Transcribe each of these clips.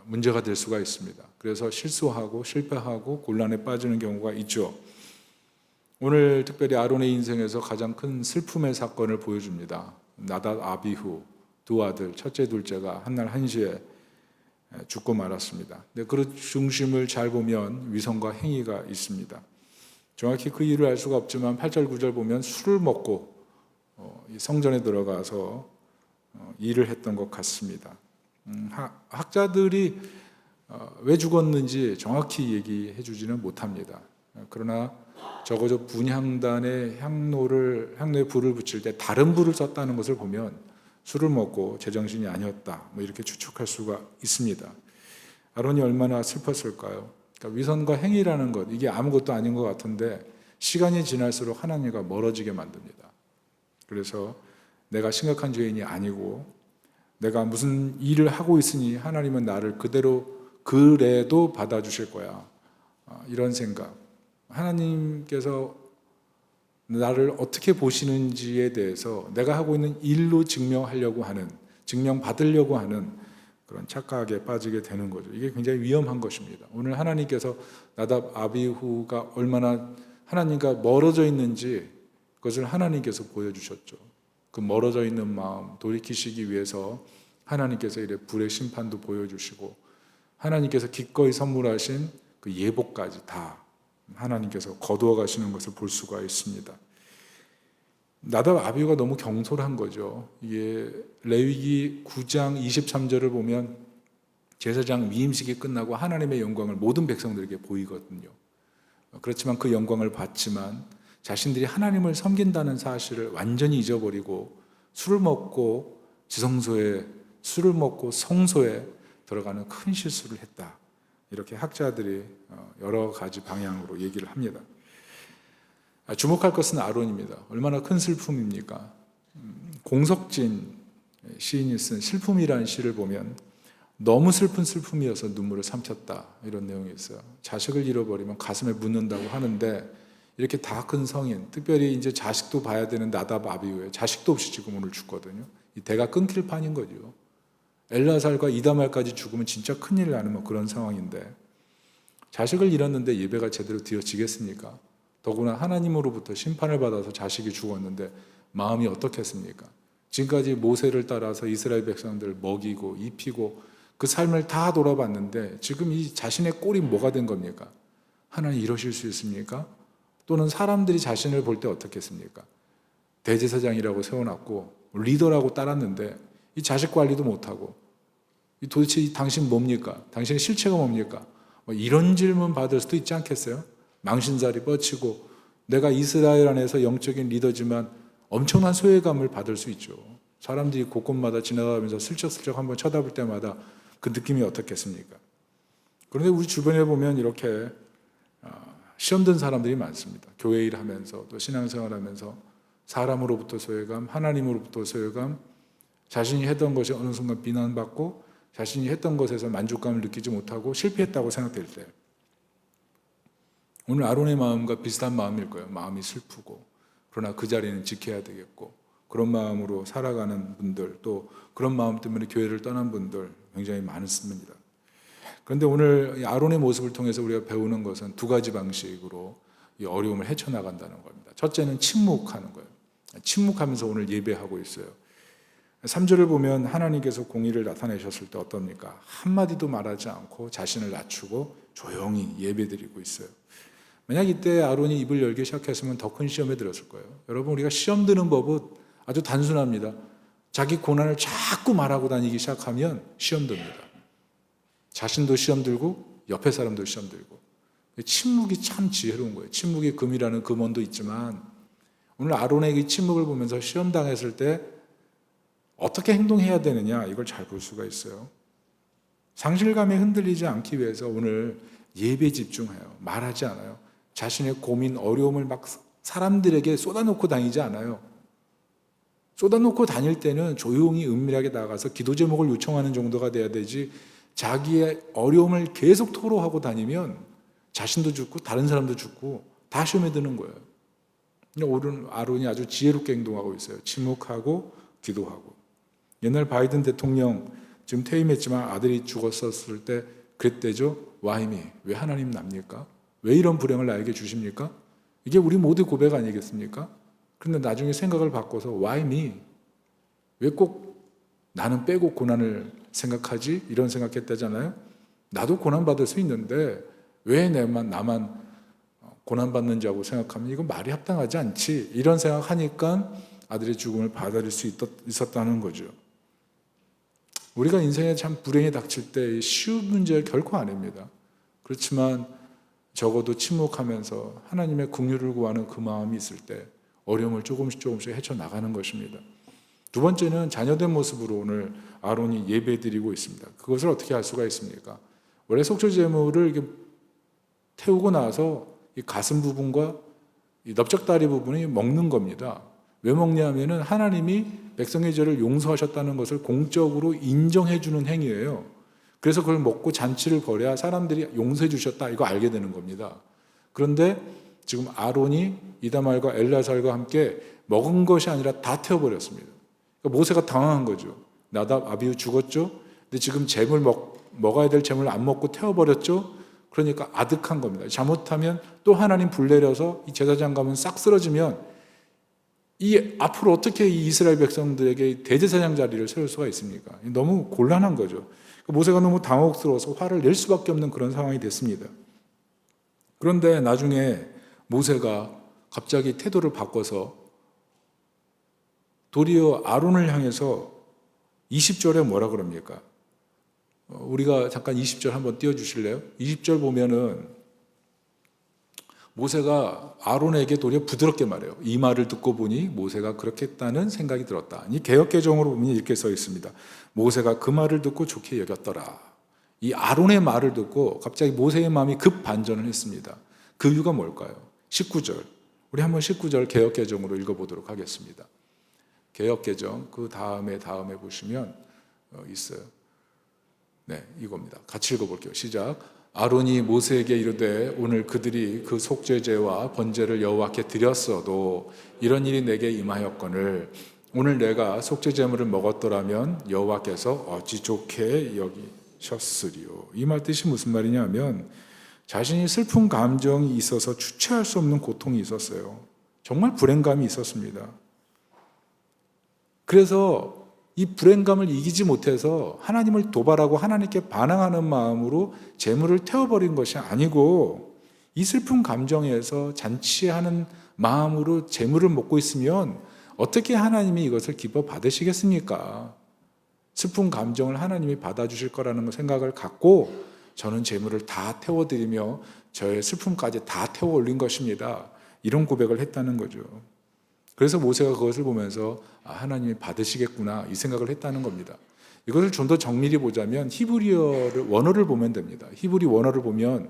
문제가 될 수가 있습니다. 그래서 실수하고 실패하고 곤란에 빠지는 경우가 있죠. 오늘 특별히 아론의 인생에서 가장 큰 슬픔의 사건을 보여줍니다. 나답 아비후 두 아들, 첫째 둘째가 한날 한시에 죽고 말았습니다. 근데 그 중심을 잘 보면 위선과 행위가 있습니다. 정확히 그 이유를 알 수가 없지만 8절 9절 보면 술을 먹고 성전에 들어가서 일을 했던 것 같습니다. 학자들이 왜 죽었는지 정확히 얘기해 주지는 못합니다. 그러나 적어도 분향단에 향로에 불을 붙일 때 다른 불을 썼다는 것을 보면 술을 먹고 제정신이 아니었다, 이렇게 추측할 수가 있습니다. 아론이 얼마나 슬펐을까요? 그러니까 위선과 행위라는 것, 이게 아무것도 아닌 것 같은데 시간이 지날수록 하나님과 멀어지게 만듭니다. 그래서 내가 심각한 죄인이 아니고 내가 무슨 일을 하고 있으니 하나님은 나를 그래도 받아주실 거야, 이런 생각. 하나님께서 나를 어떻게 보시는지에 대해서 내가 하고 있는 일로 증명받으려고 하는 그런 착각에 빠지게 되는 거죠. 이게 굉장히 위험한 것입니다. 오늘 하나님께서 나답 아비후가 얼마나 하나님과 멀어져 있는지 그것을 하나님께서 보여주셨죠. 그 멀어져 있는 마음 돌이키시기 위해서 하나님께서 이래 불의 심판도 보여주시고 하나님께서 기꺼이 선물하신 그 예복까지 다 하나님께서 거두어 가시는 것을 볼 수가 있습니다. 나답 아비후가 너무 경솔한 거죠. 이게 레위기 9장 23절을 보면 제사장 위임식이 끝나고 하나님의 영광을 모든 백성들에게 보이거든요. 그렇지만 그 영광을 받지만 자신들이 하나님을 섬긴다는 사실을 완전히 잊어버리고 술을 먹고 성소에 들어가는 큰 실수를 했다. 이렇게 학자들이 여러 가지 방향으로 얘기를 합니다. 주목할 것은 아론입니다. 얼마나 큰 슬픔입니까? 공석진 시인이 쓴 슬픔이라는 시를 보면 너무 슬픈 슬픔이어서 눈물을 삼켰다, 이런 내용이 있어요. 자식을 잃어버리면 가슴에 묻는다고 하는데 이렇게 다 큰 성인, 특별히 이제 자식도 봐야 되는 나답 아비후에 자식도 없이 지금 오늘 죽거든요. 이 대가 끊길 판인 거죠. 엘라살과 이다말까지 죽으면 진짜 큰일 나는 그런 상황인데 자식을 잃었는데 예배가 제대로 드려지겠습니까? 더구나 하나님으로부터 심판을 받아서 자식이 죽었는데 마음이 어떻겠습니까? 지금까지 모세를 따라서 이스라엘 백성들을 먹이고 입히고 그 삶을 다 돌아봤는데 지금 이 자신의 꼴이 뭐가 된 겁니까? 하나님 이러실 수 있습니까? 또는 사람들이 자신을 볼 때 어떻겠습니까? 대제사장이라고 세워놨고 리더라고 따랐는데 이 자식 관리도 못하고 도대체 당신 뭡니까? 당신의 실체가 뭡니까? 이런 질문 받을 수도 있지 않겠어요? 망신살이 뻗치고 내가 이스라엘 안에서 영적인 리더지만 엄청난 소외감을 받을 수 있죠. 사람들이 곳곳마다 지나가면서 슬쩍슬쩍 한번 쳐다볼 때마다 그 느낌이 어떻겠습니까? 그런데 우리 주변에 보면 이렇게 시험 든 사람들이 많습니다. 교회 일하면서 또 신앙생활하면서 사람으로부터 소외감, 하나님으로부터 소외감, 자신이 했던 것이 어느 순간 비난받고 자신이 했던 것에서 만족감을 느끼지 못하고 실패했다고 생각될 때 오늘 아론의 마음과 비슷한 마음일 거예요. 마음이 슬프고 그러나 그 자리는 지켜야 되겠고 그런 마음으로 살아가는 분들, 또 그런 마음 때문에 교회를 떠난 분들 굉장히 많습니다. 그런데 오늘 아론의 모습을 통해서 우리가 배우는 것은 두 가지 방식으로 이 어려움을 헤쳐나간다는 겁니다. 첫째는 침묵하는 거예요. 침묵하면서 오늘 예배하고 있어요. 3절을 보면 하나님께서 공의를 나타내셨을 때 어떻습니까? 한마디도 말하지 않고 자신을 낮추고 조용히 예배드리고 있어요. 만약 이때 아론이 입을 열기 시작했으면 더 큰 시험에 들었을 거예요. 여러분, 우리가 시험 드는 법은 아주 단순합니다. 자기 고난을 자꾸 말하고 다니기 시작하면 시험 듭니다. 자신도 시험 들고 옆에 사람도 시험 들고. 침묵이 참 지혜로운 거예요. 침묵이 금이라는 금언도 있지만 오늘 아론의 이 침묵을 보면서 시험 당했을 때 어떻게 행동해야 되느냐, 이걸 잘 볼 수가 있어요. 상실감에 흔들리지 않기 위해서 오늘 예배에 집중해요. 말하지 않아요. 자신의 고민, 어려움을 막 사람들에게 쏟아놓고 다니지 않아요. 쏟아놓고 다닐 때는 조용히 은밀하게 나가서 기도 제목을 요청하는 정도가 돼야 되지, 자기의 어려움을 계속 토로하고 다니면 자신도 죽고 다른 사람도 죽고 다 시험에 드는 거예요. 오늘 아론이 아주 지혜롭게 행동하고 있어요. 침묵하고 기도하고. 옛날 바이든 대통령 지금 퇴임했지만 아들이 죽었었을 때 그랬대죠. Why me? 왜 하나님 납니까? 왜 이런 불행을 나에게 주십니까? 이게 우리 모두 고백 아니겠습니까? 그런데 나중에 생각을 바꿔서 Why me? 왜 꼭 나는 빼고 고난을 생각하지? 이런 생각했다잖아요. 나도 고난받을 수 있는데 왜 나만 고난받는지 하고 생각하면 이건 말이 합당하지 않지. 이런 생각하니까 아들의 죽음을 받아들일 수 있었다는 거죠. 우리가 인생에 참 불행이 닥칠 때 쉬운 문제가 결코 아닙니다. 그렇지만 적어도 침묵하면서 하나님의 긍휼을 구하는 그 마음이 있을 때 어려움을 조금씩 헤쳐나가는 것입니다. 두 번째는 자녀된 모습으로 오늘 아론이 예배드리고 있습니다. 그것을 어떻게 할 수가 있습니까? 원래 속죄 제물을 이렇게 태우고 나서 이 가슴 부분과 이 넓적다리 부분이 먹는 겁니다. 왜 먹냐면은 하나님이 백성의 죄를 용서하셨다는 것을 공적으로 인정해 주는 행위예요. 그래서 그걸 먹고 잔치를 벌여야 사람들이 용서해 주셨다 이거 알게 되는 겁니다. 그런데 지금 아론이 이다말과 엘라살과 함께 먹은 것이 아니라 다 태워버렸습니다. 그러니까 모세가 당황한 거죠. 나답, 아비후 죽었죠. 근데 지금 먹어야 될 재물 안 먹고 태워버렸죠. 그러니까 아득한 겁니다. 잘못하면 또 하나님 불 내려서 이 제사장 가문 싹 쓰러지면 이 앞으로 어떻게 이 이스라엘 백성들에게 대제사장 자리를 세울 수가 있습니까? 너무 곤란한 거죠. 모세가 너무 당혹스러워서 화를 낼 수밖에 없는 그런 상황이 됐습니다. 그런데 나중에 모세가 갑자기 태도를 바꿔서 도리어 아론을 향해서 20절에 뭐라 그럽니까? 우리가 잠깐 20절 한번 띄워주실래요? 20절 보면은 모세가 아론에게 도리어 부드럽게 말해요. 이 말을 듣고 보니 모세가 그렇게 했다는 생각이 들었다. 이 개역개정으로 보면 이렇게 써 있습니다. 모세가 그 말을 듣고 좋게 여겼더라. 이 아론의 말을 듣고 갑자기 모세의 마음이 급 반전을 했습니다. 그 이유가 뭘까요? 19절. 우리 한번 19절 개역개정으로 읽어보도록 하겠습니다. 개역개정 그 다음에 보시면 있어요. 네, 이겁니다. 같이 읽어볼게요. 시작. 아론이 모세에게 이르되 오늘 그들이 그 속죄제와 번제를 여호와께 드렸어도 이런 일이 내게 임하였거늘 오늘 내가 속죄제물을 먹었더라면 여호와께서 어찌 좋게 여기셨으리요. 이 말 뜻이 무슨 말이냐면 자신이 슬픈 감정이 있어서 주체할 수 없는 고통이 있었어요. 정말 불행감이 있었습니다. 그래서 이 불행감을 이기지 못해서 하나님을 도발하고 하나님께 반항하는 마음으로 재물을 태워버린 것이 아니고 이 슬픈 감정에서 잔치하는 마음으로 재물을 먹고 있으면 어떻게 하나님이 이것을 기뻐 받으시겠습니까? 슬픈 감정을 하나님이 받아주실 거라는 생각을 갖고 저는 재물을 다 태워드리며 저의 슬픔까지 다 태워 올린 것입니다. 이런 고백을 했다는 거죠. 그래서 모세가 그것을 보면서 하나님이 받으시겠구나 이 생각을 했다는 겁니다. 이것을 좀 더 정밀히 보자면 히브리어 원어를 보면 됩니다. 히브리 원어를 보면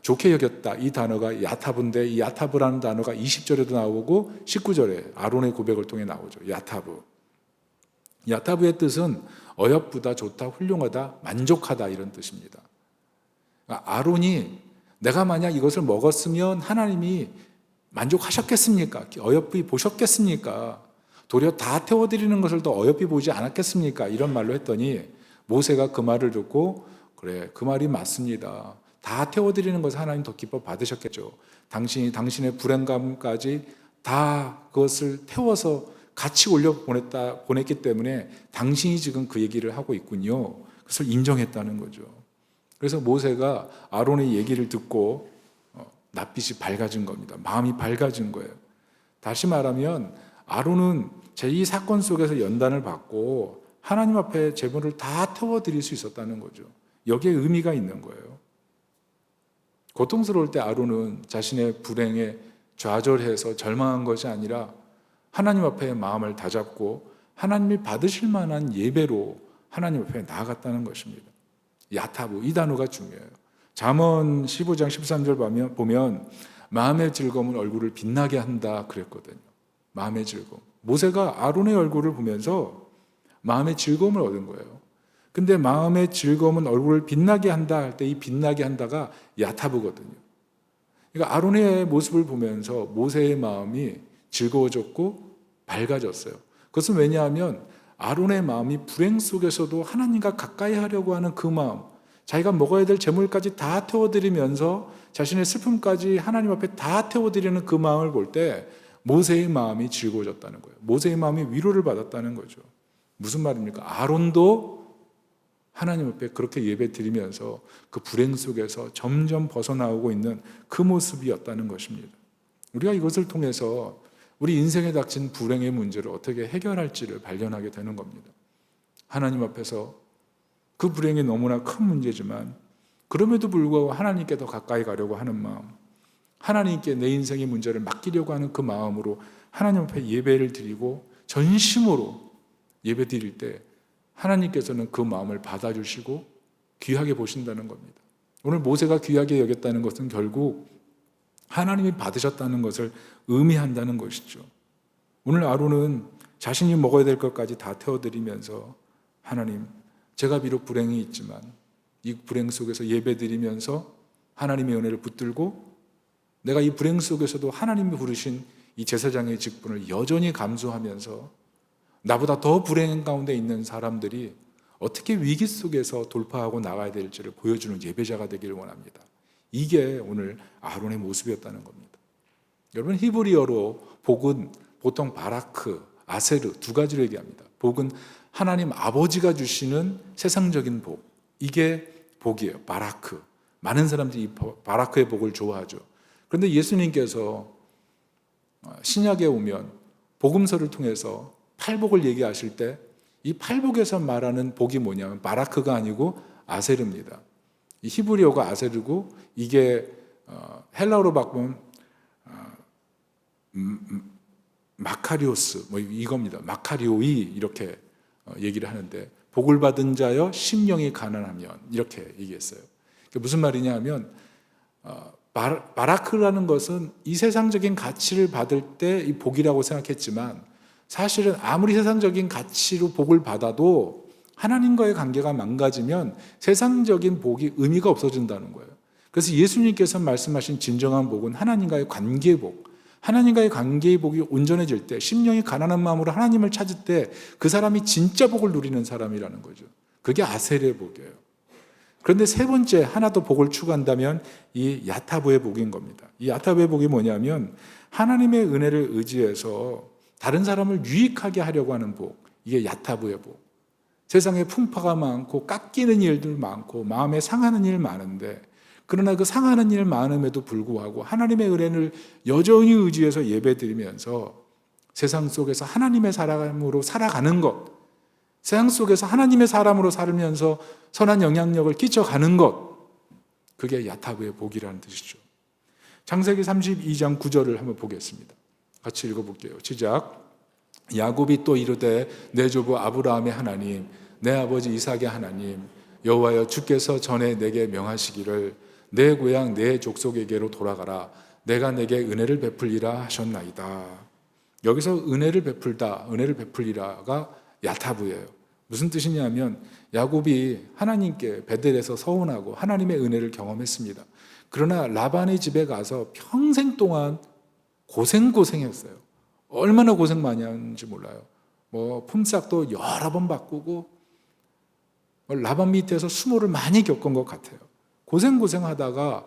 좋게 여겼다 이 단어가 야타브인데 이 야타브라는 단어가 20절에도 나오고 19절에 아론의 고백을 통해 나오죠. 야타브. 야타브의 뜻은 어여쁘다, 좋다, 훌륭하다, 만족하다 이런 뜻입니다. 아론이 내가 만약 이것을 먹었으면 하나님이 만족하셨겠습니까? 어여삐 보셨겠습니까? 도리어 다 태워드리는 것을 더 어여삐 보지 않았겠습니까? 이런 말로 했더니 모세가 그 말을 듣고 그래 그 말이 맞습니다. 다 태워드리는 것을 하나님 더 기뻐 받으셨겠죠. 당신이 당신의 불행감까지 다 그것을 태워서 같이 보냈기 때문에 당신이 지금 그 얘기를 하고 있군요. 그것을 인정했다는 거죠. 그래서 모세가 아론의 얘기를 듣고 낯빛이 밝아진 겁니다. 마음이 밝아진 거예요. 다시 말하면 아론은 이 사건 속에서 연단을 받고 하나님 앞에 제물을 다 태워드릴 수 있었다는 거죠. 여기에 의미가 있는 거예요. 고통스러울 때 아론은 자신의 불행에 좌절해서 절망한 것이 아니라 하나님 앞에 마음을 다잡고 하나님이 받으실 만한 예배로 하나님 앞에 나아갔다는 것입니다. 야타브 이 단어가 중요해요. 잠언 15장 13절 보면 마음의 즐거움은 얼굴을 빛나게 한다 그랬거든요. 마음의 즐거움. 모세가 아론의 얼굴을 보면서 마음의 즐거움을 얻은 거예요. 근데 마음의 즐거움은 얼굴을 빛나게 한다 할 때 이 빛나게 한다가 야타브거든요. 그러니까 아론의 모습을 보면서 모세의 마음이 즐거워졌고 밝아졌어요. 그것은 왜냐하면 아론의 마음이 불행 속에서도 하나님과 가까이 하려고 하는 그 마음, 자기가 먹어야 될 재물까지 다 태워드리면서 자신의 슬픔까지 하나님 앞에 다 태워드리는 그 마음을 볼 때 모세의 마음이 즐거워졌다는 거예요. 모세의 마음이 위로를 받았다는 거죠. 무슨 말입니까? 아론도 하나님 앞에 그렇게 예배 드리면서 그 불행 속에서 점점 벗어나오고 있는 그 모습이었다는 것입니다. 우리가 이것을 통해서 우리 인생에 닥친 불행의 문제를 어떻게 해결할지를 발견하게 되는 겁니다. 하나님 앞에서 그 불행이 너무나 큰 문제지만 그럼에도 불구하고 하나님께 더 가까이 가려고 하는 마음, 하나님께 내 인생의 문제를 맡기려고 하는 그 마음으로 하나님 앞에 예배를 드리고 전심으로 예배 드릴 때 하나님께서는 그 마음을 받아주시고 귀하게 보신다는 겁니다. 오늘 모세가 귀하게 여겼다는 것은 결국 하나님이 받으셨다는 것을 의미한다는 것이죠. 오늘 아론은 자신이 먹어야 될 것까지 다 태워드리면서 하나님, 제가 비록 불행이 있지만 이 불행 속에서 예배드리면서 하나님의 은혜를 붙들고 내가 이 불행 속에서도 하나님이 부르신 이 제사장의 직분을 여전히 감수하면서 나보다 더 불행 가운데 있는 사람들이 어떻게 위기 속에서 돌파하고 나가야 될지를 보여주는 예배자가 되기를 원합니다. 이게 오늘 아론의 모습이었다는 겁니다. 여러분, 히브리어로 복은 보통 바라크, 아세르 두 가지로 얘기합니다. 복은 하나님 아버지가 주시는 세상적인 복, 이게 복이에요. 바라크. 많은 사람들이 이 바라크의 복을 좋아하죠. 그런데 예수님께서 신약에 오면 복음서를 통해서 팔복을 얘기하실 때 이 팔복에서 말하는 복이 뭐냐면 바라크가 아니고 아세르입니다. 이 히브리어가 아세르고 이게 헬라어로 바꾸면 마카리오스 뭐 이겁니다. 마카리오이 이렇게 얘기를 하는데 복을 받은 자여 심령이 가난하면 이렇게 얘기했어요. 무슨 말이냐 하면 바라크라는 것은 이 세상적인 가치를 받을 때 이 복이라고 생각했지만 사실은 아무리 세상적인 가치로 복을 받아도 하나님과의 관계가 망가지면 세상적인 복이 의미가 없어진다는 거예요. 그래서 예수님께서 말씀하신 진정한 복은 하나님과의 관계의 복, 하나님과의 관계의 복이 온전해질 때, 심령이 가난한 마음으로 하나님을 찾을 때 그 사람이 진짜 복을 누리는 사람이라는 거죠. 그게 아셀의 복이에요. 그런데 세 번째 하나 더 복을 추구한다면 이 야타부의 복인 겁니다. 이 야타부의 복이 뭐냐면 하나님의 은혜를 의지해서 다른 사람을 유익하게 하려고 하는 복, 이게 야타부의 복. 세상에 풍파가 많고 깎이는 일들 많고 마음에 상하는 일 많은데 그러나 그 상하는 일 많음에도 불구하고 하나님의 은혜를 여전히 의지해서 예배드리면서 세상 속에서 하나님의 사람으로 살아가는 것, 세상 속에서 하나님의 사람으로 살면서 선한 영향력을 끼쳐가는 것, 그게 야타부의 복이라는 뜻이죠. 창세기 32장 9절을 한번 보겠습니다. 같이 읽어볼게요. 시작. 야곱이 또 이르되 내 조부 아브라함의 하나님, 내 아버지 이삭의 하나님 여호와여, 주께서 전에 내게 명하시기를 내 고향 내 족속에게로 돌아가라, 내가 내게 은혜를 베풀리라 하셨나이다. 여기서 은혜를 베풀다, 은혜를 베풀리라가 야타부예요. 무슨 뜻이냐면 야곱이 하나님께 베델에서 서운하고 하나님의 은혜를 경험했습니다. 그러나 라반의 집에 가서 평생 동안 고생했어요. 얼마나 고생 많이 하는지 몰라요. 품삯도 여러 번 바꾸고 라반 밑에서 수모를 많이 겪은 것 같아요. 고생하다가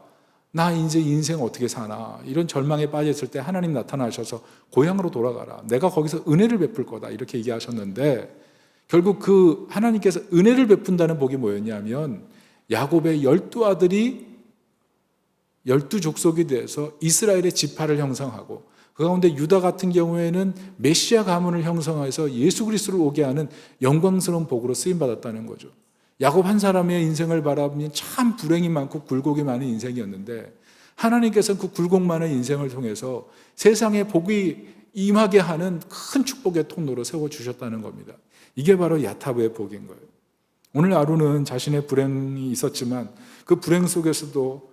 나 이제 인생 어떻게 사나 이런 절망에 빠졌을 때 하나님 나타나셔서 고향으로 돌아가라, 내가 거기서 은혜를 베풀 거다 이렇게 얘기하셨는데 결국 그 하나님께서 은혜를 베푼다는 복이 뭐였냐면 야곱의 12아들이 12족속이 돼서 이스라엘의 지파를 형성하고 그 가운데 유다 같은 경우에는 메시아 가문을 형성해서 예수 그리스도를 오게 하는 영광스러운 복으로 쓰임받았다는 거죠. 야곱 한 사람의 인생을 바라보면 참 불행이 많고 굴곡이 많은 인생이었는데 하나님께서는 그 굴곡 많은 인생을 통해서 세상에 복이 임하게 하는 큰 축복의 통로로 세워주셨다는 겁니다. 이게 바로 야타부의 복인 거예요. 오늘 아론은 자신의 불행이 있었지만 그 불행 속에서도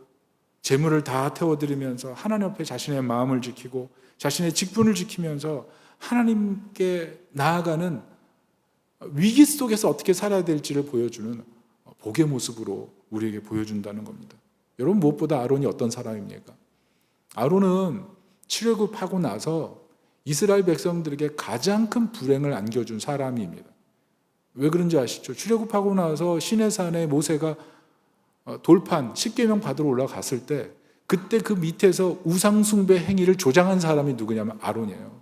재물을 다 태워드리면서 하나님 앞에 자신의 마음을 지키고 자신의 직분을 지키면서 하나님께 나아가는 위기 속에서 어떻게 살아야 될지를 보여주는 복의 모습으로 우리에게 보여준다는 겁니다. 여러분, 무엇보다 아론이 어떤 사람입니까? 아론은 출애굽하고 나서 이스라엘 백성들에게 가장 큰 불행을 안겨준 사람입니다. 왜 그런지 아시죠? 출애굽하고 나서 시내산에 모세가 돌판 10계명 받으러 올라갔을 때 그때 그 밑에서 우상숭배 행위를 조장한 사람이 누구냐면 아론이에요.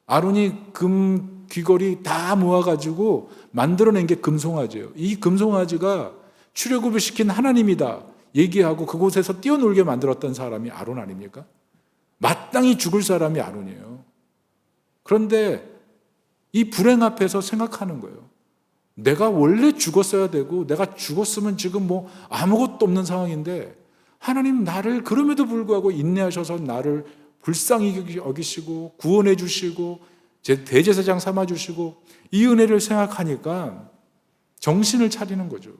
아론이 금 귀걸이 다 모아가지고 만들어낸 게 금송아지예요. 이 금송아지가 출애굽을 시킨 하나님이다 얘기하고 그곳에서 뛰어놀게 만들었던 사람이 아론 아닙니까? 마땅히 죽을 사람이 아론이에요. 그런데 이 불행 앞에서 생각하는 거예요. 내가 원래 죽었어야 되고 내가 죽었으면 지금 뭐 아무것도 없는 상황인데 하나님 나를 그럼에도 불구하고 인내하셔서 나를 불쌍히 여기시고 구원해 주시고 제 대제사장 삼아 주시고 이 은혜를 생각하니까 정신을 차리는 거죠.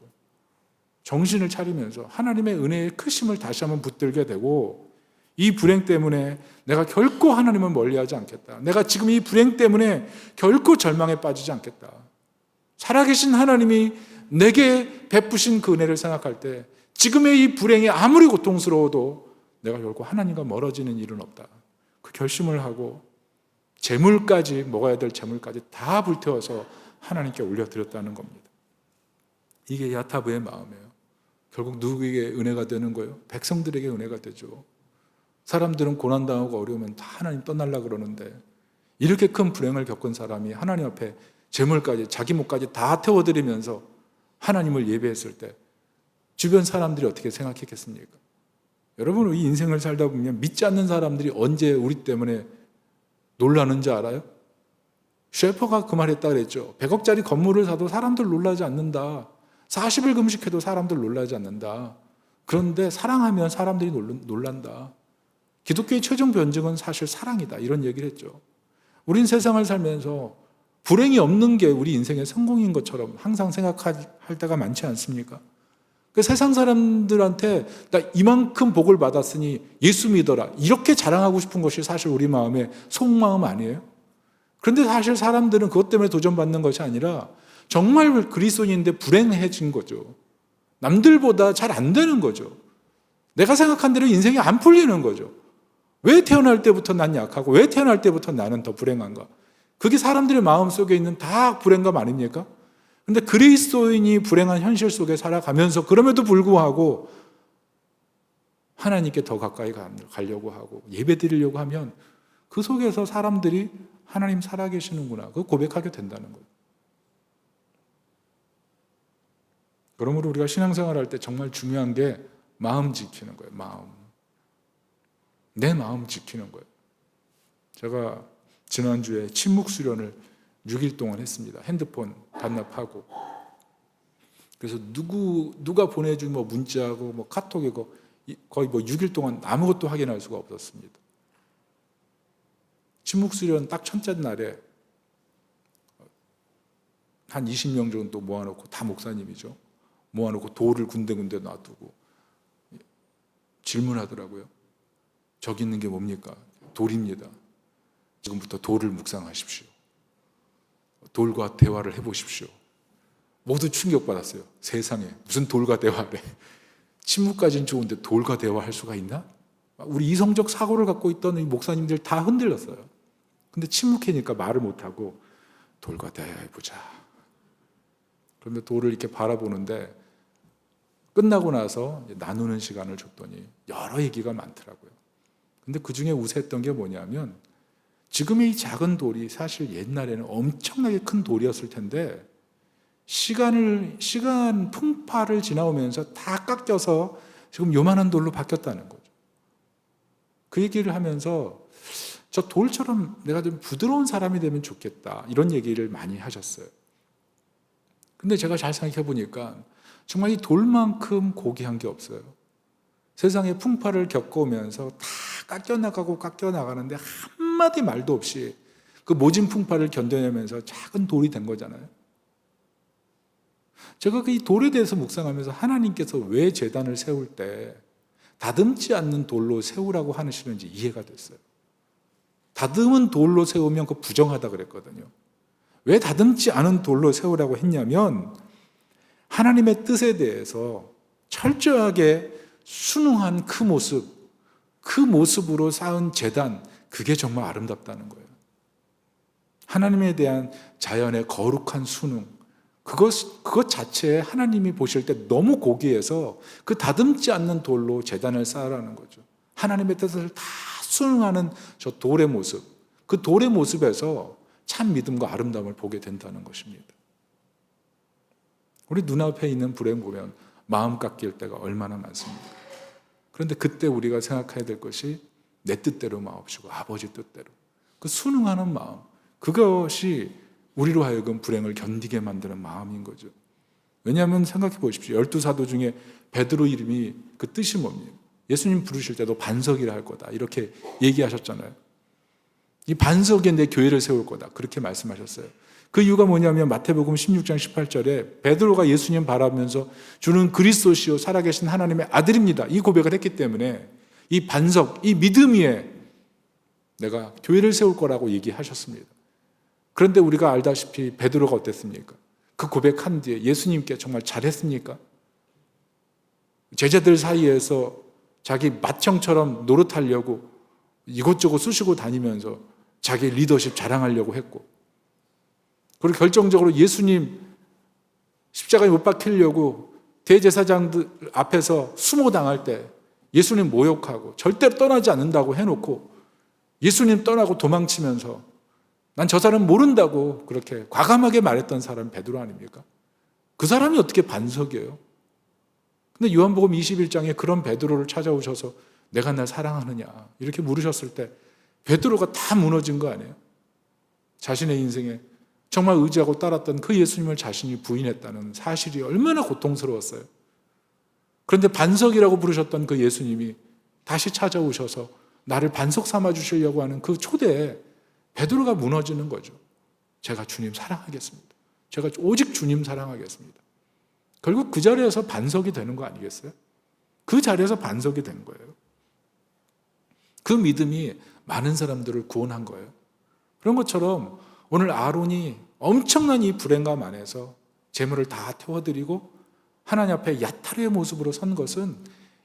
정신을 차리면서 하나님의 은혜의 크심을 다시 한번 붙들게 되고 이 불행 때문에 내가 결코 하나님을 멀리하지 않겠다. 내가 지금 이 불행 때문에 결코 절망에 빠지지 않겠다. 살아계신 하나님이 내게 베푸신 그 은혜를 생각할 때 지금의 이 불행이 아무리 고통스러워도 내가 결코 하나님과 멀어지는 일은 없다. 그 결심을 하고 재물까지 먹어야 될 재물까지 다 불태워서 하나님께 올려드렸다는 겁니다. 이게 야타브의 마음이에요. 결국 누구에게 은혜가 되는 거예요? 백성들에게 은혜가 되죠. 사람들은 고난당하고 어려우면 다 하나님 떠나려고 그러는데 이렇게 큰 불행을 겪은 사람이 하나님 앞에 재물까지 자기 목까지 다 태워드리면서 하나님을 예배했을 때 주변 사람들이 어떻게 생각했겠습니까? 여러분, 이 인생을 살다 보면 믿지 않는 사람들이 언제 우리 때문에 놀라는지 알아요? 셰퍼가 그 말했다 그랬죠. 100억짜리 건물을 사도 사람들 놀라지 않는다. 40일 금식해도 사람들 놀라지 않는다. 그런데 사랑하면 사람들이 놀란다. 기독교의 최종 변증은 사실 사랑이다. 이런 얘기를 했죠. 우린 세상을 살면서 불행이 없는 게 우리 인생의 성공인 것처럼 항상 생각할 때가 많지 않습니까? 그 세상 사람들한테 나 이만큼 복을 받았으니 예수 믿어라 이렇게 자랑하고 싶은 것이 사실 우리 마음의 속마음 아니에요? 그런데 사실 사람들은 그것 때문에 도전받는 것이 아니라 정말 그리스도인인데 불행해진 거죠. 남들보다 잘 안 되는 거죠. 내가 생각한 대로 인생이 안 풀리는 거죠. 왜 태어날 때부터 난 약하고 왜 태어날 때부터 나는 더 불행한가? 그게 사람들의 마음속에 있는 다 불행감 아닙니까? 근데 그리스도인이 불행한 현실 속에 살아가면서 그럼에도 불구하고 하나님께 더 가까이 가려고 하고 예배드리려고 하면 그 속에서 사람들이 하나님 살아계시는구나 그거 고백하게 된다는 거예요. 그러므로 우리가 신앙생활 할 때 정말 중요한 게 마음 지키는 거예요. 마음. 내 마음 지키는 거예요. 제가 지난주에 침묵 수련을 6일 동안 했습니다. 핸드폰 반납하고. 그래서 누가 보내준 뭐 문자고 뭐 카톡이고 거의 뭐 6일 동안 아무것도 확인할 수가 없었습니다. 침묵 수련 딱 첫째 날에 한 20명 정도 모아놓고 다 목사님이죠. 모아놓고 돌을 군데군데 놔두고 질문하더라고요. 저기 있는 게 뭡니까? 돌입니다. 지금부터 돌을 묵상하십시오. 돌과 대화를 해보십시오. 모두 충격받았어요. 세상에 무슨 돌과 대화를 해. 침묵까지는 좋은데 돌과 대화할 수가 있나? 우리 이성적 사고를 갖고 있던 이 목사님들 다 흔들렸어요. 근데 침묵하니까 말을 못하고 돌과 대화해보자. 그런데 돌을 이렇게 바라보는데 끝나고 나서 나누는 시간을 줬더니 여러 얘기가 많더라고요. 근데 그 중에 우세했던 게 뭐냐면 지금의 이 작은 돌이 사실 옛날에는 엄청나게 큰 돌이었을 텐데 시간 풍파를 지나오면서 다 깎여서 지금 요만한 돌로 바뀌었다는 거죠. 그 얘기를 하면서 저 돌처럼 내가 좀 부드러운 사람이 되면 좋겠다 이런 얘기를 많이 하셨어요. 근데 제가 잘 생각해 보니까 정말 이 돌만큼 고귀한 게 없어요. 세상의 풍파를 겪어오면서 다 깎여나가는데 한마디 말도 없이 그 모진 풍파를 견뎌내면서 작은 돌이 된 거잖아요. 제가 이 돌에 대해서 묵상하면서 하나님께서 왜 제단을 세울 때 다듬지 않는 돌로 세우라고 하시는지 이해가 됐어요. 다듬은 돌로 세우면 그 부정하다 그랬거든요. 왜 다듬지 않은 돌로 세우라고 했냐면 하나님의 뜻에 대해서 철저하게 순응한 그 모습으로 쌓은 제단, 그게 정말 아름답다는 거예요. 하나님에 대한 자연의 거룩한 순응, 그것 자체에 하나님이 보실 때 너무 고귀해서 그 다듬지 않는 돌로 제단을 쌓으라는 거죠. 하나님의 뜻을 다 수행하는 저 돌의 모습, 그 돌의 모습에서 참 믿음과 아름다움을 보게 된다는 것입니다. 우리 눈앞에 있는 불행 보면 마음 깎일 때가 얼마나 많습니까? 그런데 그때 우리가 생각해야 될 것이 내 뜻대로 마옵시고 아버지 뜻대로, 그 순응하는 마음, 그것이 우리로 하여금 불행을 견디게 만드는 마음인 거죠. 왜냐하면 생각해 보십시오. 12사도 중에 베드로 이름이 그 뜻이 뭡니까? 예수님 부르실 때도 반석이라 할 거다 이렇게 얘기하셨잖아요. 이 반석에 내 교회를 세울 거다 그렇게 말씀하셨어요. 그 이유가 뭐냐면 마태복음 16장 18절에 베드로가 예수님 바라보면서 주는 그리스도시요 살아계신 하나님의 아들입니다 이 고백을 했기 때문에 이 반석, 이 믿음 위에 내가 교회를 세울 거라고 얘기하셨습니다. 그런데 우리가 알다시피 베드로가 어땠습니까? 그 고백한 뒤에 예수님께 정말 잘했습니까? 제자들 사이에서 자기 맏형처럼 노릇하려고 이것저것 쑤시고 다니면서 자기 리더십 자랑하려고 했고, 그리고 결정적으로 예수님 십자가에 못 박히려고 대제사장들 앞에서 수모당할 때 예수님 모욕하고 절대로 떠나지 않는다고 해놓고 예수님 떠나고 도망치면서 난 저 사람 모른다고 그렇게 과감하게 말했던 사람 베드로 아닙니까? 그 사람이 어떻게 반석이에요? 근데 요한복음 21장에 그런 베드로를 찾아오셔서 내가 날 사랑하느냐 이렇게 물으셨을 때 베드로가 다 무너진 거 아니에요? 자신의 인생에 정말 의지하고 따랐던 그 예수님을 자신이 부인했다는 사실이 얼마나 고통스러웠어요. 그런데 반석이라고 부르셨던 그 예수님이 다시 찾아오셔서 나를 반석 삼아 주시려고 하는 그 초대에 베드로가 무너지는 거죠. 제가 주님 사랑하겠습니다. 제가 오직 주님 사랑하겠습니다. 결국 그 자리에서 반석이 되는 거 아니겠어요? 그 자리에서 반석이 된 거예요. 그 믿음이 많은 사람들을 구원한 거예요. 그런 것처럼 오늘 아론이 엄청난 이 불행감 안에서 재물을 다 태워드리고 하나님 앞에 야타르의 모습으로 선 것은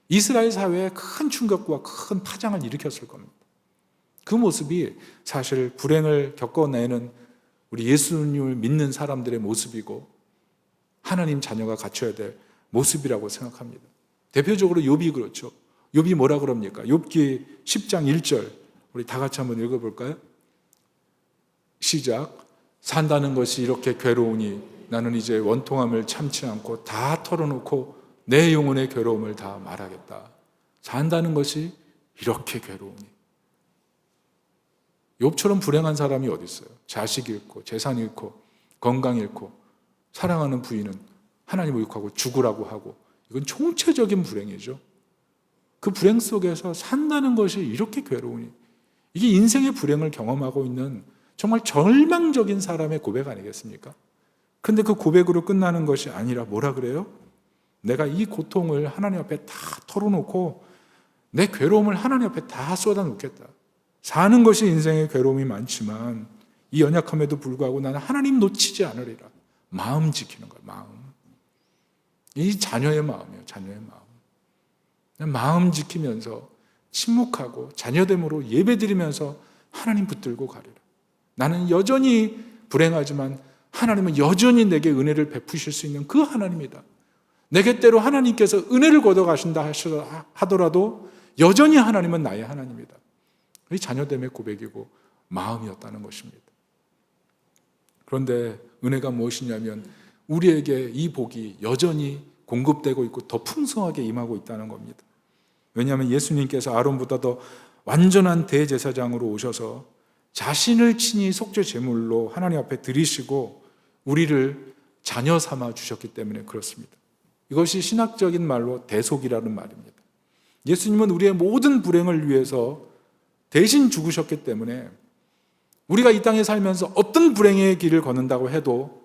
이스라엘 사회에 큰 충격과 큰 파장을 일으켰을 겁니다. 그 모습이 사실 불행을 겪어내는 우리 예수님을 믿는 사람들의 모습이고 하나님 자녀가 갖춰야 될 모습이라고 생각합니다. 대표적으로 욥이 그렇죠. 욥이 뭐라 그럽니까? 욥기 10장 1절 우리 다 같이 한번 읽어볼까요? 시작. 산다는 것이 이렇게 괴로우니 나는 이제 원통함을 참지 않고 다 털어놓고 내 영혼의 괴로움을 다 말하겠다. 산다는 것이 이렇게 괴로우니. 욥처럼 불행한 사람이 어디 있어요? 자식 잃고 재산 잃고 건강 잃고 사랑하는 부인은 하나님을 욕하고 죽으라고 하고, 이건 총체적인 불행이죠. 그 불행 속에서 산다는 것이 이렇게 괴로우니, 이게 인생의 불행을 경험하고 있는 정말 절망적인 사람의 고백 아니겠습니까? 근데 그 고백으로 끝나는 것이 아니라 뭐라 그래요? 내가 이 고통을 하나님 앞에 다 털어놓고 내 괴로움을 하나님 앞에 다 쏟아놓겠다. 사는 것이 인생의 괴로움이 많지만 이 연약함에도 불구하고 나는 하나님 놓치지 않으리라. 마음 지키는 거예요. 마음. 이 자녀의 마음이에요. 자녀의 마음. 마음 지키면서 침묵하고 자녀됨으로 예배드리면서 하나님 붙들고 가리라. 나는 여전히 불행하지만 하나님은 여전히 내게 은혜를 베푸실 수 있는 그 하나님이다. 내게 때로 하나님께서 은혜를 걷어가신다 하더라도 여전히 하나님은 나의 하나님이다. 이 자녀됨의 고백이고 마음이었다는 것입니다. 그런데 은혜가 무엇이냐면 우리에게 이 복이 여전히 공급되고 있고 더 풍성하게 임하고 있다는 겁니다. 왜냐하면 예수님께서 아론보다 더 완전한 대제사장으로 오셔서 자신을 친히 속죄 제물로 하나님 앞에 드리시고 우리를 자녀 삼아 주셨기 때문에 그렇습니다. 이것이 신학적인 말로 대속이라는 말입니다. 예수님은 우리의 모든 불행을 위해서 대신 죽으셨기 때문에 우리가 이 땅에 살면서 어떤 불행의 길을 걷는다고 해도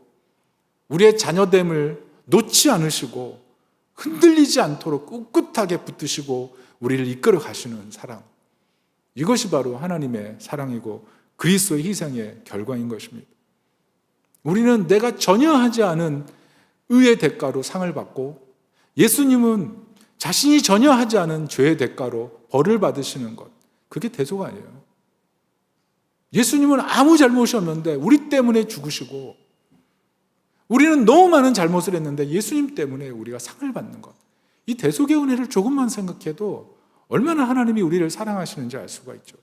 우리의 자녀됨을 놓지 않으시고 흔들리지 않도록 꿋꿋하게 붙드시고 우리를 이끌어 가시는 사랑, 이것이 바로 하나님의 사랑이고 그리스도의 희생의 결과인 것입니다. 우리는 내가 전혀 하지 않은 의의 대가로 상을 받고 예수님은 자신이 전혀 하지 않은 죄의 대가로 벌을 받으시는 것, 그게 대속 아니에요. 예수님은 아무 잘못이 없는데 우리 때문에 죽으시고 우리는 너무 많은 잘못을 했는데 예수님 때문에 우리가 상을 받는 것. 이 대속의 은혜를 조금만 생각해도 얼마나 하나님이 우리를 사랑하시는지 알 수가 있죠.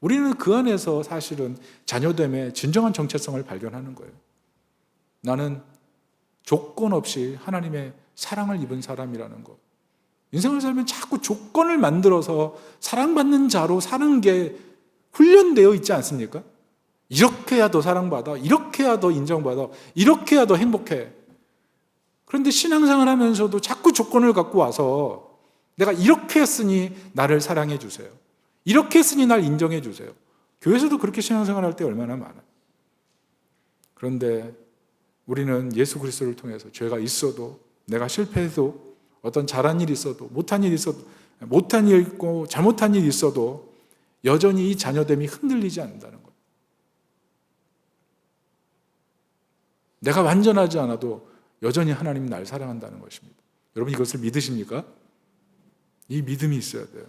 우리는 그 안에서 사실은 자녀됨의 진정한 정체성을 발견하는 거예요. 나는 조건 없이 하나님의 사랑을 입은 사람이라는 것. 인생을 살면 자꾸 조건을 만들어서 사랑받는 자로 사는 게 훈련되어 있지 않습니까? 이렇게 해야 더 사랑받아, 이렇게 해야 더 인정받아, 이렇게 해야 더 행복해. 그런데 신앙생활 하면서도 자꾸 조건을 갖고 와서 내가 이렇게 했으니 나를 사랑해 주세요, 이렇게 했으니 날 인정해 주세요. 교회에서도 그렇게 신앙생활 할 때 얼마나 많아요. 그런데 우리는 예수 그리스도를 통해서 죄가 있어도, 내가 실패해도, 어떤 잘한 일이 있어도, 못한 일이 있어도, 못한 일 있고 잘못한 일이 있어도 여전히 이 자녀됨이 흔들리지 않는다는 거예요. 내가 완전하지 않아도 여전히 하나님이 날 사랑한다는 것입니다. 여러분, 이것을 믿으십니까? 이 믿음이 있어야 돼요.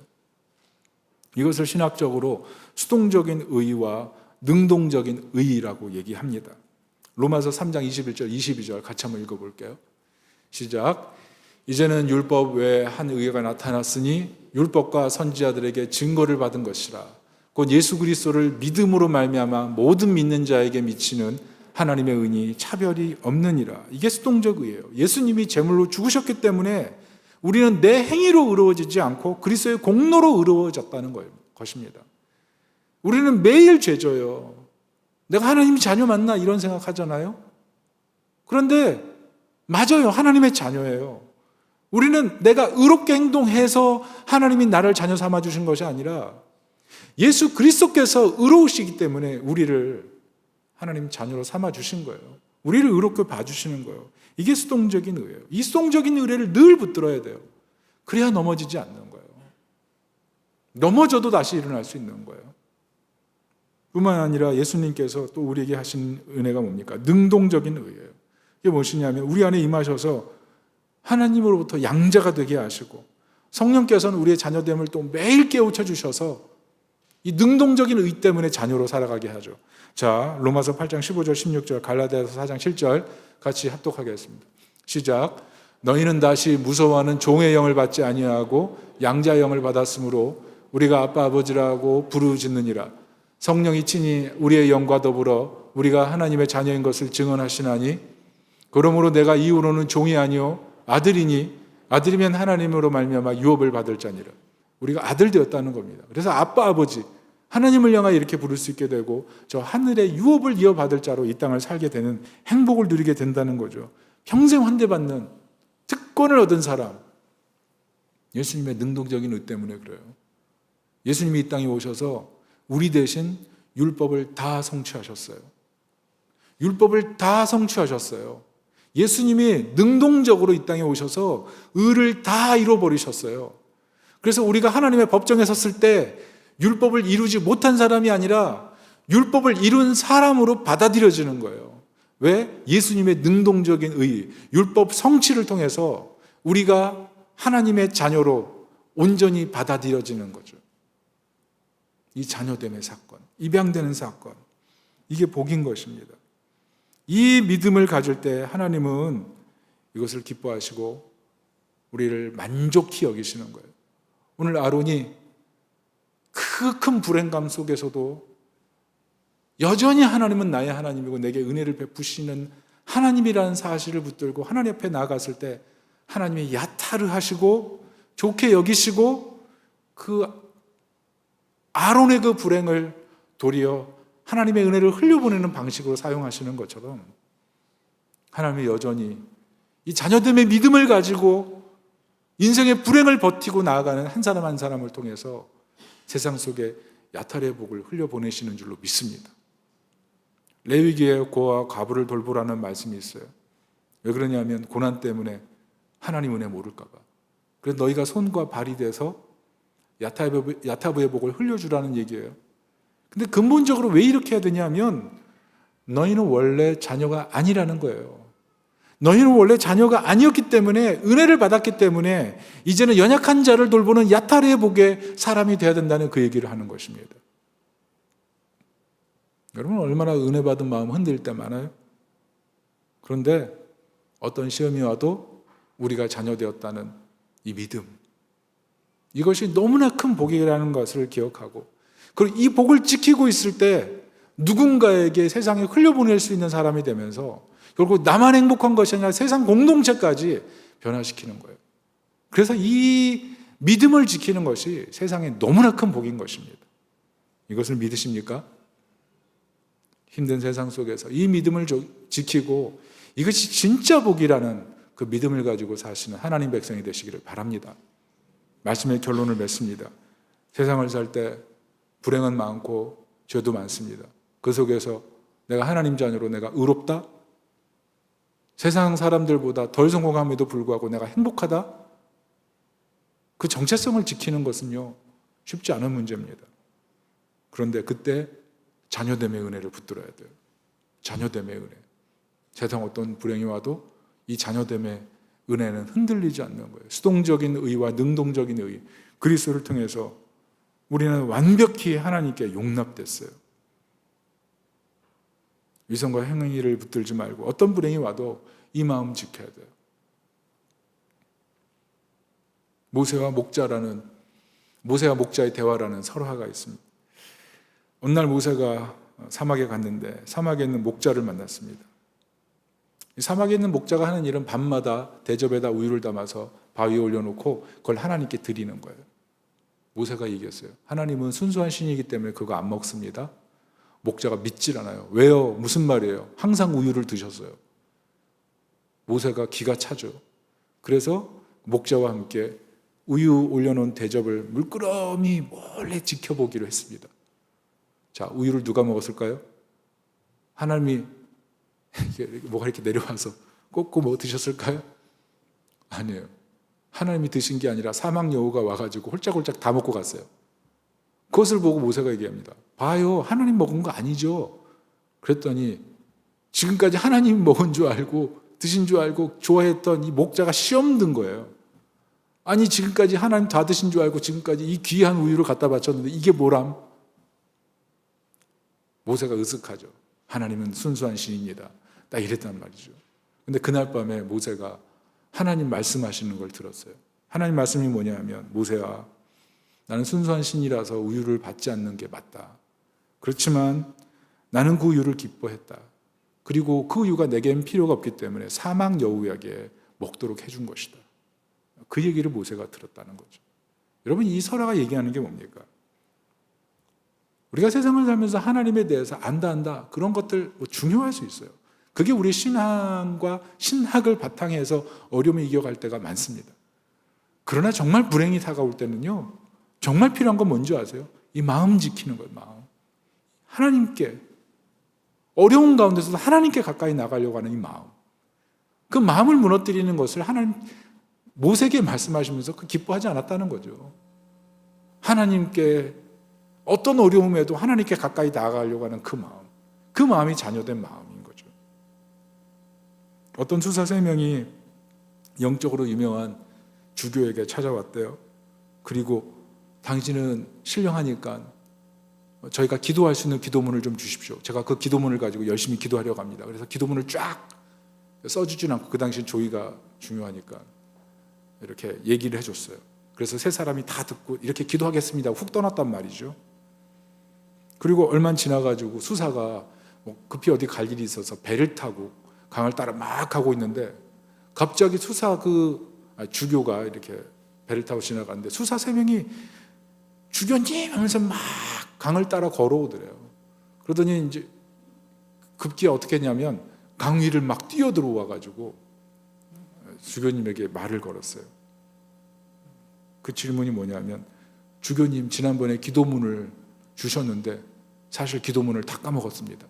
이것을 신학적으로 수동적인 의와 능동적인 의라고 얘기합니다. 로마서 3장 21절, 22절 같이 한번 읽어볼게요. 시작. 이제는 율법 외에 한 의가 나타났으니 율법과 선지자들에게 증거를 받은 것이라. 곧 예수 그리스도를 믿음으로 말미암아 모든 믿는 자에게 미치는 하나님의 은이 차별이 없느니라. 이게 수동적 의예요. 예수님이 제물로 죽으셨기 때문에 우리는 내 행위로 의로워지지 않고 그리스도의 공로로 의로워졌다는 것입니다. 우리는 매일 죄져요. 내가 하나님의 자녀 맞나 이런 생각하잖아요. 그런데 맞아요. 하나님의 자녀예요. 우리는 내가 의롭게 행동해서 하나님이 나를 자녀 삼아주신 것이 아니라 예수 그리스도께서 의로우시기 때문에 우리를 하나님 자녀로 삼아주신 거예요. 우리를 의롭게 봐주시는 거예요. 이게 수동적인 의예요. 이 수동적인 의를 늘 붙들어야 돼요. 그래야 넘어지지 않는 거예요. 넘어져도 다시 일어날 수 있는 거예요. 뿐만 아니라 예수님께서 또 우리에게 하신 은혜가 뭡니까? 능동적인 의예요. 이게 무엇이냐면 우리 안에 임하셔서 하나님으로부터 양자가 되게 하시고 성령께서는 우리의 자녀됨을 또 매일 깨우쳐 주셔서 이 능동적인 의 때문에 자녀로 살아가게 하죠. 자, 로마서 8장 15절 16절, 갈라디아서 4장 7절 같이 합독하겠습니다. 시작. 너희는 다시 무서워하는 종의 영을 받지 아니하고 양자의 영을 받았으므로 우리가 아빠 아버지라고 부르짖느니라. 성령이 친히 우리의 영과 더불어 우리가 하나님의 자녀인 것을 증언하시나니 그러므로 내가 이후로는 종이 아니요 아들이니 아들이면 하나님으로 말미암아 유업을 받을 자니라. 우리가 아들 되었다는 겁니다. 그래서 아빠 아버지 하나님을 향하여 이렇게 부를 수 있게 되고 저 하늘의 유업을 이어받을 자로 이 땅을 살게 되는 행복을 누리게 된다는 거죠. 평생 환대받는 특권을 얻은 사람. 예수님의 능동적인 의 때문에 그래요. 예수님이 이 땅에 오셔서 우리 대신 율법을 다 성취하셨어요. 율법을 다 성취하셨어요. 예수님이 능동적으로 이 땅에 오셔서 의를 다 이뤄버리셨어요. 그래서 우리가 하나님의 법정에 섰을 때 율법을 이루지 못한 사람이 아니라 율법을 이룬 사람으로 받아들여지는 거예요. 왜? 예수님의 능동적인 의, 율법 성취를 통해서 우리가 하나님의 자녀로 온전히 받아들여지는 거죠. 이 자녀됨의 사건, 입양되는 사건, 이게 복인 것입니다. 이 믿음을 가질 때 하나님은 이것을 기뻐하시고 우리를 만족히 여기시는 거예요. 오늘 아론이 그 큰 불행감 속에서도 여전히 하나님은 나의 하나님이고 내게 은혜를 베푸시는 하나님이라는 사실을 붙들고 하나님 앞에 나아갔을 때 하나님이 야타를 하시고 좋게 여기시고 그 아론의 그 불행을 도리어 하나님의 은혜를 흘려보내는 방식으로 사용하시는 것처럼 하나님이 여전히 이 자녀됨의 믿음을 가지고 인생의 불행을 버티고 나아가는 한 사람 한 사람을 통해서 세상 속에 야탈의 복을 흘려보내시는 줄로 믿습니다. 레위기에 고와 과부를 돌보라는 말씀이 있어요. 왜 그러냐면 고난 때문에 하나님 은혜 모를까 봐. 그래서 너희가 손과 발이 돼서 야타부의 복을 흘려주라는 얘기예요. 근데 근본적으로 왜 이렇게 해야 되냐면 너희는 원래 자녀가 아니라는 거예요. 너희는 원래 자녀가 아니었기 때문에 은혜를 받았기 때문에 이제는 연약한 자를 돌보는 야타르의 복의 사람이 되어야 된다는 그 얘기를 하는 것입니다. 여러분 얼마나 은혜 받은 마음 흔들릴 때 많아요? 그런데 어떤 시험이 와도 우리가 자녀되었다는 이 믿음, 이것이 너무나 큰 복이라는 것을 기억하고, 그리고 이 복을 지키고 있을 때 누군가에게 세상에 흘려보낼 수 있는 사람이 되면서 결국 나만 행복한 것이 아니라 세상 공동체까지 변화시키는 거예요. 그래서 이 믿음을 지키는 것이 세상에 너무나 큰 복인 것입니다. 이것을 믿으십니까? 힘든 세상 속에서 이 믿음을 지키고 이것이 진짜 복이라는 그 믿음을 가지고 사시는 하나님 백성이 되시기를 바랍니다. 말씀의 결론을 맺습니다. 세상을 살 때 불행은 많고 죄도 많습니다. 그 속에서 내가 하나님 자녀로 내가 의롭다? 세상 사람들보다 덜 성공함에도 불구하고 내가 행복하다? 그 정체성을 지키는 것은요, 쉽지 않은 문제입니다. 그런데 그때 자녀됨의 은혜를 붙들어야 돼요. 자녀됨의 은혜. 세상 어떤 불행이 와도 이 자녀됨의 은혜는 흔들리지 않는 거예요. 수동적인 의와 능동적인 의, 그리스도를 통해서 우리는 완벽히 하나님께 용납됐어요. 위선과 행위를 붙들지 말고 어떤 불행이 와도 이 마음 지켜야 돼요. 모세와 목자의 대화라는 설화가 있습니다. 어느 날 모세가 사막에 갔는데 사막에 있는 목자를 만났습니다. 이 사막에 있는 목자가 하는 일은 밤마다 대접에다 우유를 담아서 바위에 올려놓고 그걸 하나님께 드리는 거예요. 모세가 얘기했어요. 하나님은 순수한 신이기 때문에 그거 안 먹습니다. 목자가 믿질 않아요. 왜요? 무슨 말이에요? 항상 우유를 드셨어요. 모세가 기가 차죠. 그래서 목자와 함께 우유 올려놓은 대접을 물끄러미 몰래 지켜보기로 했습니다. 자, 우유를 누가 먹었을까요? 하나님이 뭐가 이렇게 내려와서 꽂고 뭐 드셨을까요? 아니에요. 하나님이 드신 게 아니라 사막 여우가 와가지고 홀짝홀짝 다 먹고 갔어요. 그것을 보고 모세가 얘기합니다. 봐요, 하나님 먹은 거 아니죠? 그랬더니 지금까지 하나님 먹은 줄 알고 드신 줄 알고 좋아했던 이 목자가 시험 든 거예요. 아니, 지금까지 하나님 다 드신 줄 알고 지금까지 이 귀한 우유를 갖다 바쳤는데 이게 뭐람? 모세가 으쓱하죠. 하나님은 순수한 신입니다. 딱 이랬단 말이죠. 근데 그날 밤에 모세가 하나님 말씀하시는 걸 들었어요. 하나님 말씀이 뭐냐면, 모세야, 나는 순수한 신이라서 우유를 받지 않는 게 맞다. 그렇지만 나는 그 우유를 기뻐했다. 그리고 그 우유가 내게는 필요가 없기 때문에 사막 여우에게 먹도록 해준 것이다. 그 얘기를 모세가 들었다는 거죠. 여러분, 이 설화가 얘기하는 게 뭡니까? 우리가 세상을 살면서 하나님에 대해서 안다 그런 것들 중요할 수 있어요. 그게 우리 신앙과 신학을 바탕에 해서 어려움을 이겨갈 때가 많습니다. 그러나 정말 불행이 다가올 때는요, 정말 필요한 건 뭔지 아세요? 이 마음 지키는 거예요. 마음. 하나님께, 어려운 가운데서도 하나님께 가까이 나가려고 하는 이 마음. 그 마음을 무너뜨리는 것을 하나님, 모세에게 말씀하시면서 그 기뻐하지 않았다는 거죠. 하나님께 어떤 어려움에도 하나님께 가까이 나아가려고 하는 그 마음, 그 마음이 자녀된 마음인 거죠. 어떤 수사 3명이 영적으로 유명한 주교에게 찾아왔대요. 그리고 당신은 신령하니까 저희가 기도할 수 있는 기도문을 좀 주십시오. 제가 그 기도문을 가지고 열심히 기도하려고 합니다. 그래서 기도문을 쫙 써주진 않고, 그 당시엔 조의가 중요하니까 이렇게 얘기를 해줬어요. 그래서 3사람이 다 듣고 이렇게 기도하겠습니다 훅 떠났단 말이죠. 그리고 얼마 지나가지고 수사가 급히 어디 갈 일이 있어서 배를 타고 강을 따라 막 가고 있는데, 갑자기 주교가 이렇게 배를 타고 지나가는데 수사 3명이 주교님 하면서 막 강을 따라 걸어오더래요. 그러더니 이제 급기야 어떻게 했냐면 강 위를 막 뛰어 들어와가지고 주교님에게 말을 걸었어요. 그 질문이 뭐냐면, 주교님, 지난번에 기도문을 주셨는데 사실 기도문을 다 까먹었습니다.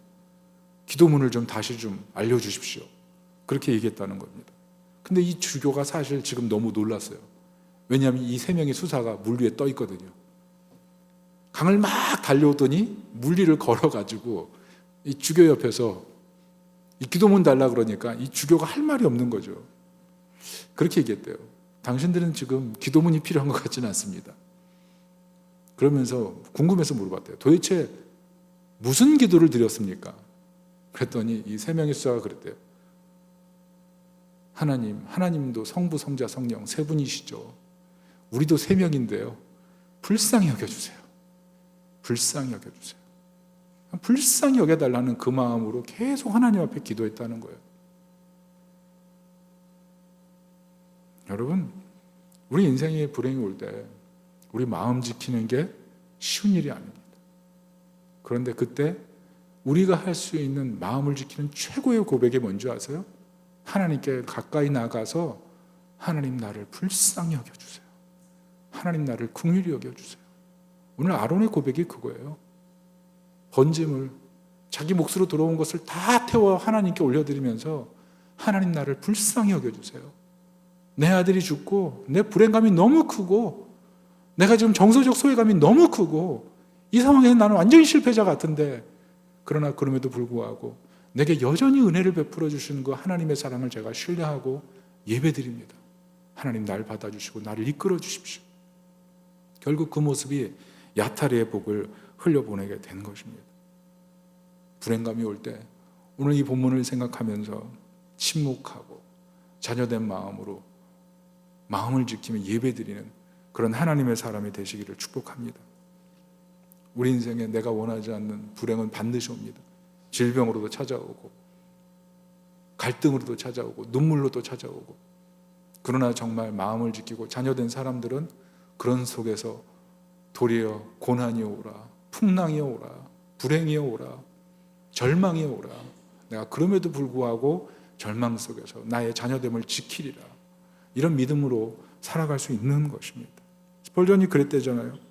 기도문을 좀 다시 좀 알려주십시오. 그렇게 얘기했다는 겁니다. 근데 이 주교가 사실 지금 너무 놀랐어요. 왜냐하면 이 3명의 수사가 물 위에 떠 있거든요. 강을 막 달려오더니 물 위를 걸어가지고 이 주교 옆에서 이 기도문 달라 그러니까 이 주교가 할 말이 없는 거죠. 그렇게 얘기했대요. 당신들은 지금 기도문이 필요한 것 같지는 않습니다. 그러면서 궁금해서 물어봤대요. 도대체 무슨 기도를 드렸습니까? 그랬더니 이 3명의 수사가 그랬대요. 하나님도 성부, 성자, 성령 세 분이시죠. 우리도 세 명인데요. 불쌍히 여겨주세요. 불쌍히 여겨주세요. 불쌍히 여겨달라는 그 마음으로 계속 하나님 앞에 기도했다는 거예요. 여러분, 우리 인생에 불행이 올 때 우리 마음 지키는 게 쉬운 일이 아닙니다. 그런데 그때 우리가 할 수 있는 마음을 지키는 최고의 고백이 뭔지 아세요? 하나님께 가까이 나가서 하나님 나를 불쌍히 여겨주세요. 하나님 나를 긍휼히 여겨주세요. 오늘 아론의 고백이 그거예요. 번제물, 자기 몫으로 들어온 것을 다 태워 하나님께 올려드리면서 하나님 나를 불쌍히 여겨주세요. 내 아들이 죽고 내 불행감이 너무 크고 내가 지금 정서적 소외감이 너무 크고 이 상황에서 나는 완전히 실패자 같은데, 그러나 그럼에도 불구하고 내게 여전히 은혜를 베풀어 주시는 그 하나님의 사랑을 제가 신뢰하고 예배드립니다. 하나님 날 받아주시고 나를 이끌어 주십시오. 결국 그 모습이 야타리의 복을 흘려보내게 된 것입니다. 불행감이 올 때 오늘 이 본문을 생각하면서 침묵하고 자녀된 마음으로 마음을 지키며 예배드리는 그런 하나님의 사람이 되시기를 축복합니다. 우리 인생에 내가 원하지 않는 불행은 반드시 옵니다. 질병으로도 찾아오고 갈등으로도 찾아오고 눈물로도 찾아오고, 그러나 정말 마음을 지키고 자녀된 사람들은 그런 속에서 도리어 고난이 오라, 풍랑이 오라, 불행이 오라, 절망이 오라, 내가 그럼에도 불구하고 절망 속에서 나의 자녀됨을 지키리라, 이런 믿음으로 살아갈 수 있는 것입니다. 스펄전이 그랬대잖아요.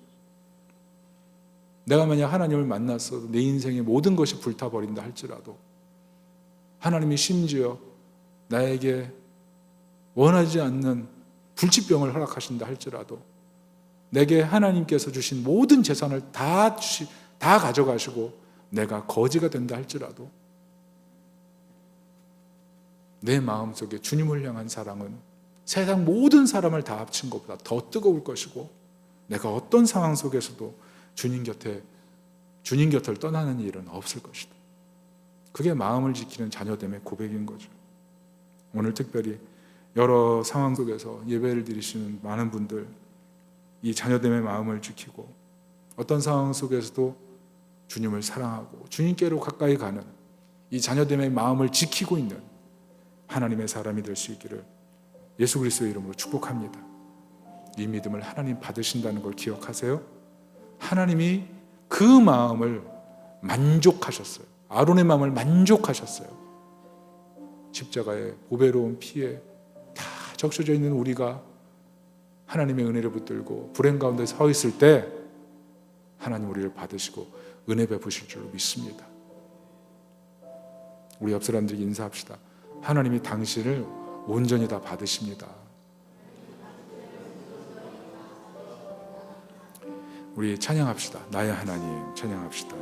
내가 만약 하나님을 만났어도 내 인생의 모든 것이 불타버린다 할지라도, 하나님이 심지어 나에게 원하지 않는 불치병을 허락하신다 할지라도, 내게 하나님께서 주신 모든 재산을 다 가져가시고 내가 거지가 된다 할지라도, 내 마음속에 주님을 향한 사랑은 세상 모든 사람을 다 합친 것보다 더 뜨거울 것이고, 내가 어떤 상황 속에서도 주님 곁을 떠나는 일은 없을 것이다. 그게 마음을 지키는 자녀됨의 고백인 거죠. 오늘 특별히 여러 상황 속에서 예배를 드리시는 많은 분들, 이 자녀됨의 마음을 지키고 어떤 상황 속에서도 주님을 사랑하고 주님께로 가까이 가는 이 자녀됨의 마음을 지키고 있는 하나님의 사람이 될 수 있기를 예수 그리스도의 이름으로 축복합니다. 이 믿음을 하나님 받으신다는 걸 기억하세요. 하나님이 그 마음을 만족하셨어요. 아론의 마음을 만족하셨어요. 십자가의 보배로운 피에 다 적셔져 있는 우리가 하나님의 은혜를 붙들고 불행 가운데 서 있을 때 하나님 우리를 받으시고 은혜 베푸실 줄로 믿습니다. 우리 옆 사람들에게 인사합시다. 하나님이 당신을 온전히 다 받으십니다. 우리 찬양합시다. 나의 하나님 찬양합시다.